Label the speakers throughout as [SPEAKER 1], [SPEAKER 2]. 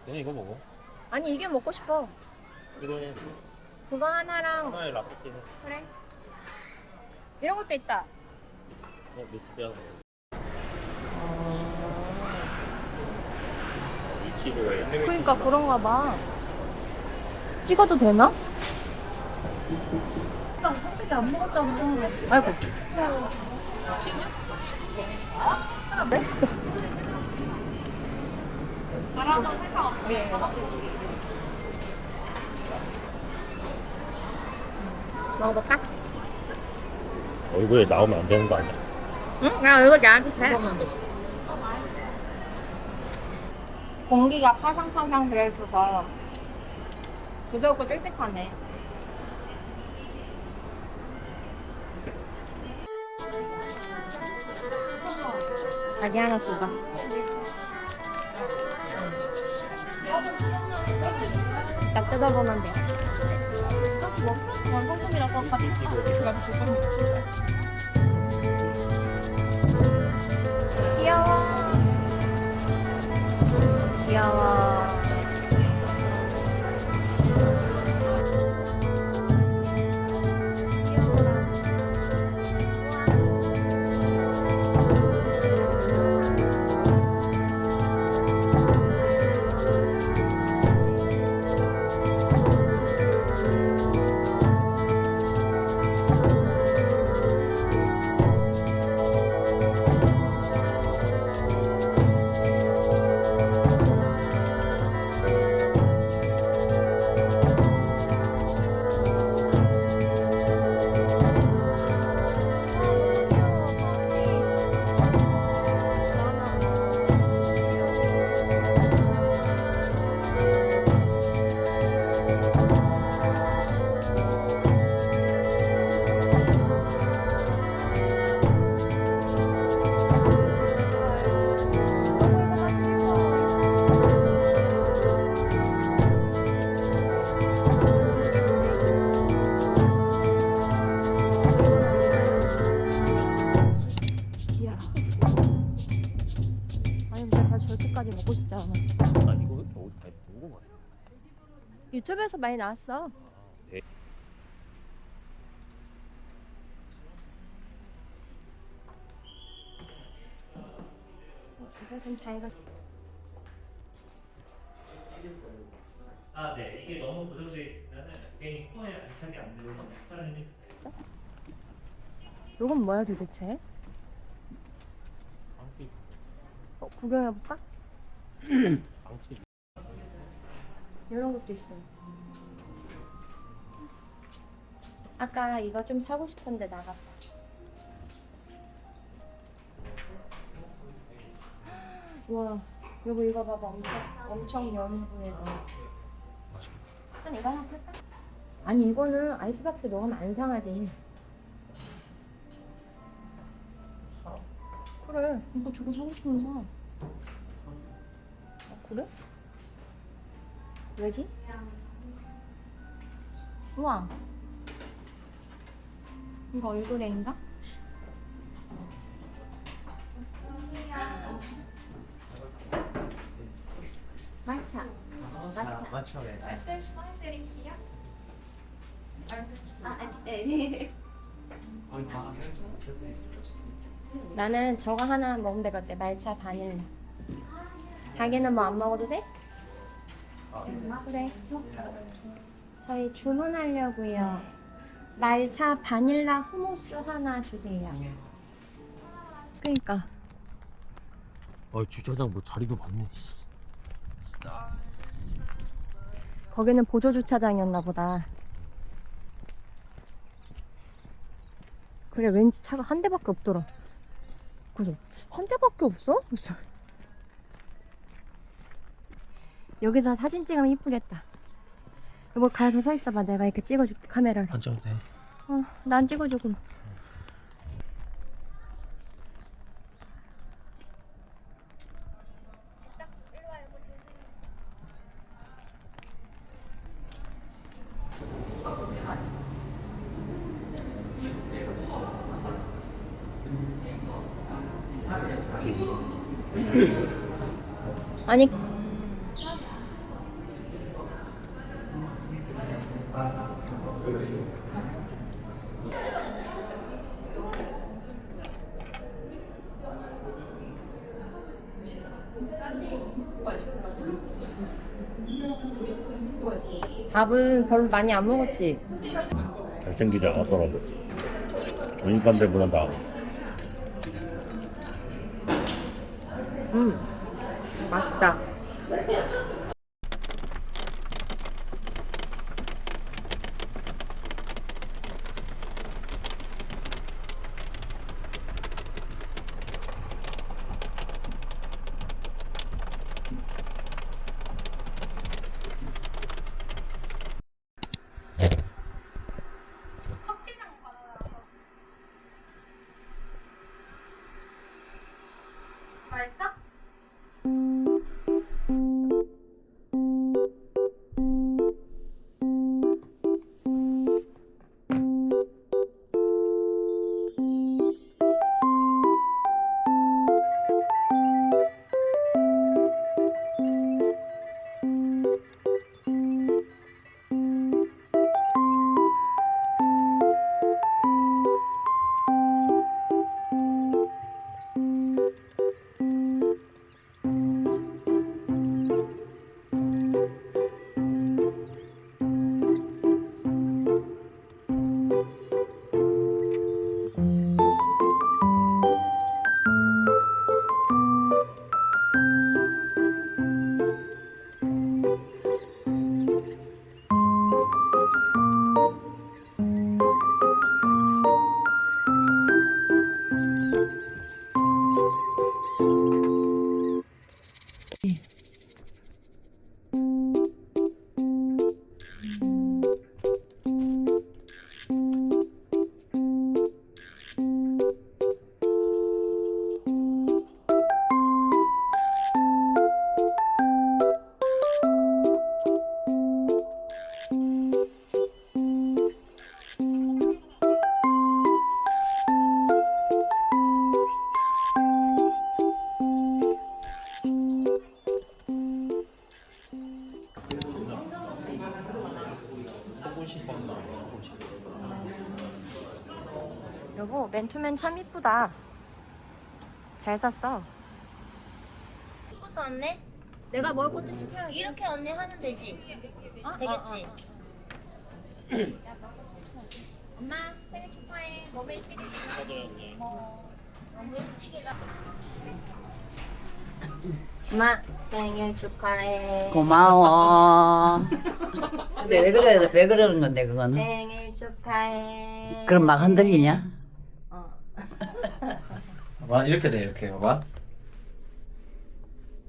[SPEAKER 1] 그냥 이거 먹어.
[SPEAKER 2] 아니 이게 먹고 싶어.
[SPEAKER 1] 이거는
[SPEAKER 2] 그거 하나랑
[SPEAKER 1] 하나에 라떼.
[SPEAKER 2] 그래. 이런 것도 있다.
[SPEAKER 1] 미스비야. 위치를
[SPEAKER 2] 그러니까 그런가 봐. 찍어도 되나?
[SPEAKER 3] 선생님 안 먹었다고.
[SPEAKER 2] 아이고. 네? 먹어볼까?
[SPEAKER 1] 얼굴에 나오면 안 되는 거 아니야?
[SPEAKER 2] 응? 야 이거 나한테 돼. 공기가 파상파상 들어있어서 부드럽고 쫄깃하네. 자기 하나 줘봐. 딱 뜯어보면 돼.
[SPEAKER 3] 완성품이라서 같이
[SPEAKER 2] 귀여워. 귀여워. 아니 근데 다 저렇게까지 먹고 싶지 않아.
[SPEAKER 1] 아 이거 왜 이렇게 어디 보고 말해?
[SPEAKER 2] 유튜브에서 많이 나왔어.
[SPEAKER 1] 네.
[SPEAKER 2] 이거 좀 자기가
[SPEAKER 1] 아 네, 이게 너무 고정되어 있으면은 괜히 코에 안착이 안 되고 빠르니.
[SPEAKER 2] 이건 뭐야 도대체?
[SPEAKER 1] 방치.
[SPEAKER 2] 구경해볼까?
[SPEAKER 1] 방치.
[SPEAKER 2] 이런 것도 있어. 아까 이거 좀 사고 싶은데 나갔다. 와, 여보 이거 봐봐. 엄청 연두해.
[SPEAKER 1] 맛있겠다.
[SPEAKER 2] 한 이거 하나 살까? 아니 이거는 아이스박스 넣으면 안 상하지. 그래, 이거 저거 사고 싶으면 사. 그래? 왜지? 우와. 이거 얼그레인가? 마차.
[SPEAKER 1] 맞죠, 네.
[SPEAKER 2] 나는 저거 하나 먹으면 될 것 같아. 말차 바닐라. 자기는 뭐 안 먹어도 돼? 그래. 저희 주문하려고요. 말차 바닐라 후무스 하나 주세요. 그러니까.
[SPEAKER 1] 주차장 뭐 자리도 많네.
[SPEAKER 2] 거기는 보조 주차장이었나 보다. 그래, 왠지 차가 한 대밖에 없더라. 그래서 한 대밖에 없어? 그래서 여기서 사진 찍으면 이쁘겠다. 여보 가서 서 있어봐. 내가 이렇게 찍어줄게 카메라를.
[SPEAKER 1] 안 찍어도 돼.
[SPEAKER 2] 난 찍어줘 그럼. 아니 밥은 별로 많이 안 먹었지?
[SPEAKER 4] 잘생기지 않았더라도 인간들보다
[SPEAKER 2] 맛있다. 맛있어? 여보, 맨투맨 참 이쁘다. 잘 샀어.
[SPEAKER 5] 먹고서 왔네?
[SPEAKER 2] 내가 먹을 것도 시켜야지.
[SPEAKER 5] 이렇게 언니 하면 되지. 되겠지?
[SPEAKER 2] 엄마, 생일 축하해. 너무 일찍 엄마, 생일 축하해.
[SPEAKER 3] 고마워. 근데 왜 그래? 왜 그러는 건데 그거는?
[SPEAKER 2] 생일 축하해.
[SPEAKER 3] 그럼 막 흔들리냐?
[SPEAKER 2] 어.
[SPEAKER 4] 봐봐 이렇게 돼 이렇게 봐봐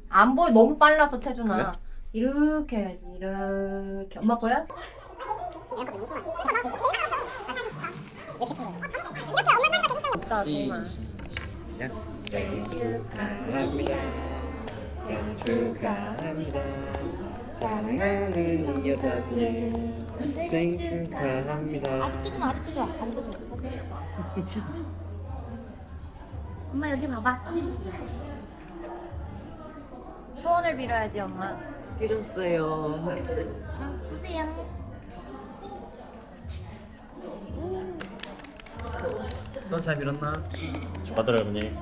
[SPEAKER 2] 안 보여. 너무 빨라서 태준아. 이렇게 해야지. 이렇게. 엄마 보여? 없다 정말.
[SPEAKER 4] 생일 축하합니다 생일 축하합니다 사랑하는 여자들 생일 축하합니다
[SPEAKER 5] 아직 끼지 마, 아직 끼지 마. 아직 끼지 마. 엄마 여기 봐봐.
[SPEAKER 2] 소원을 빌어야지 엄마.
[SPEAKER 3] 빌었어요.
[SPEAKER 5] 보세요.
[SPEAKER 4] 소원 잘 빌었나? 축하드려요 어머니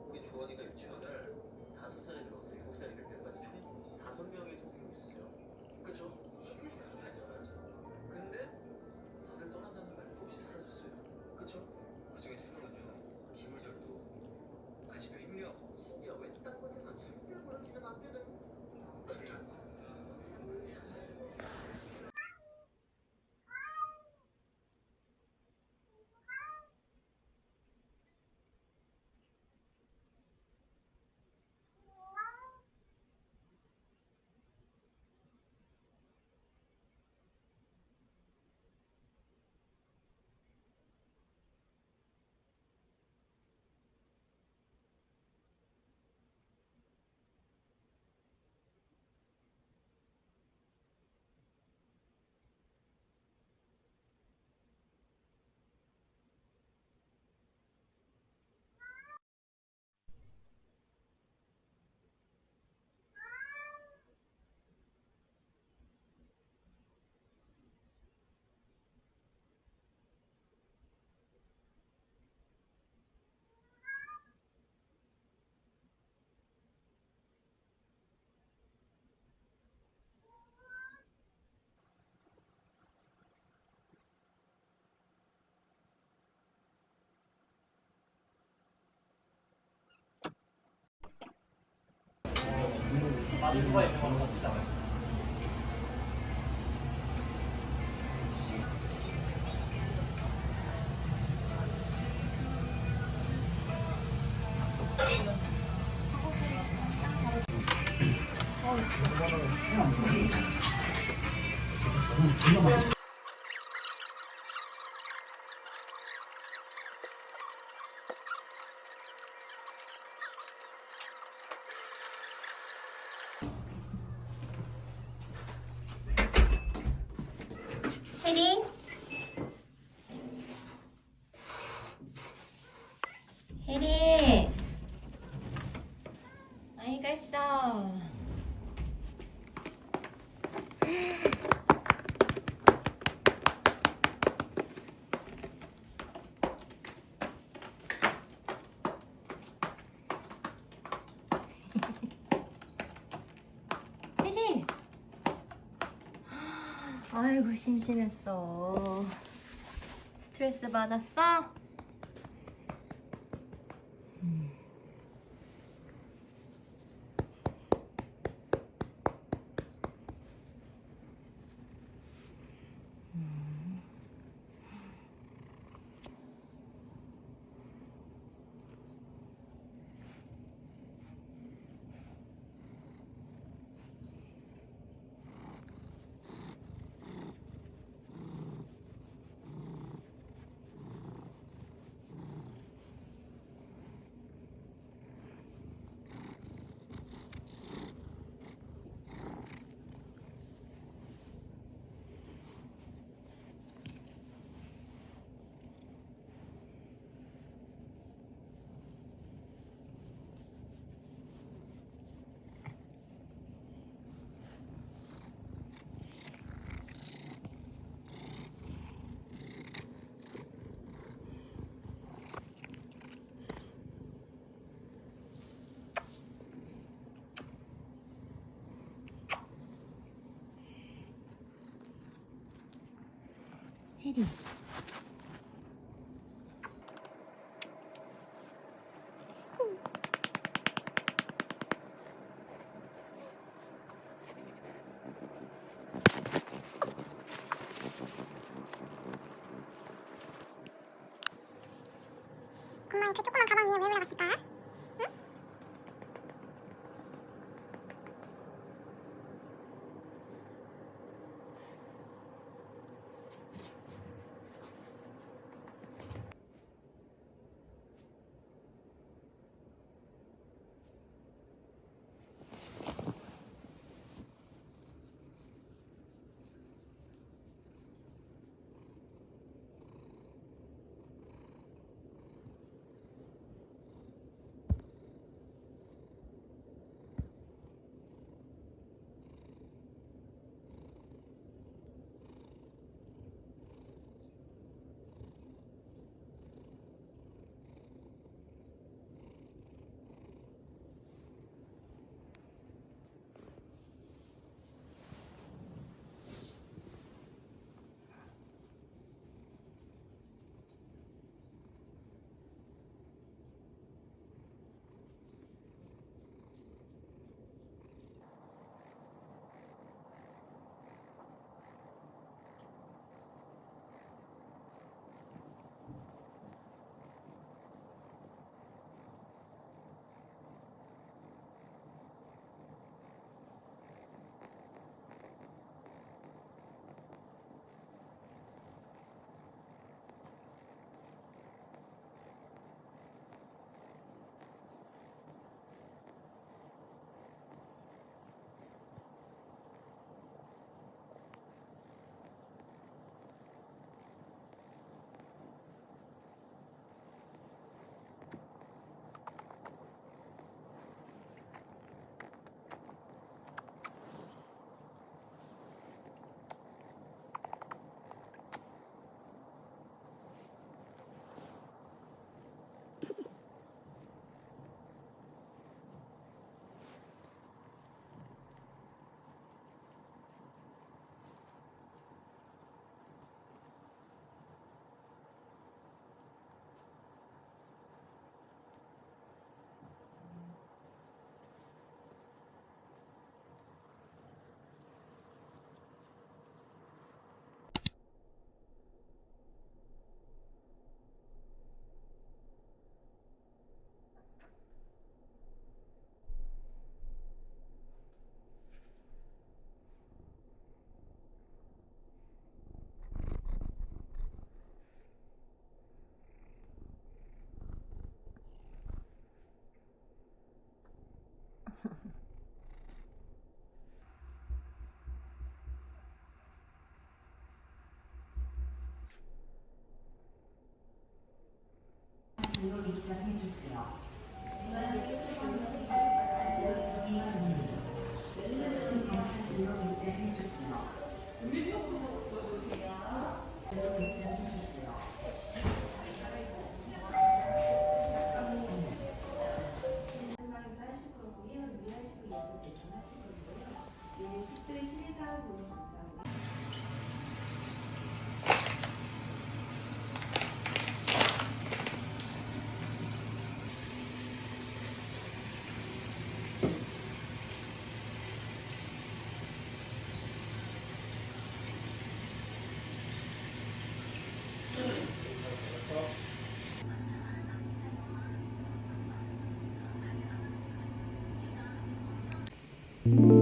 [SPEAKER 6] 우리 주원이가 유치원을 5살에 들어서 7살이 될 때까지 총 5명이 선생님이 있었어요. 그죠? 맞아, 맞아. 근데 다들 떠난다는 말도 없이 사라졌어요. 그죠? 그중에 3명은요, 김을절도, 가시병 힘력, 심지어 외딴 곳에서 절대 벌어지면 안 되는 그냥
[SPEAKER 1] 마루가 있는 건 같지다.
[SPEAKER 2] 혜리? 혜리? 아이 갔어. 혜리? 아이고 심심했어. 스트레스 받았어? 혜리.
[SPEAKER 7] 엄마 그 조그만 가방 위에 왜 올라갔을까? 응?
[SPEAKER 2] 음.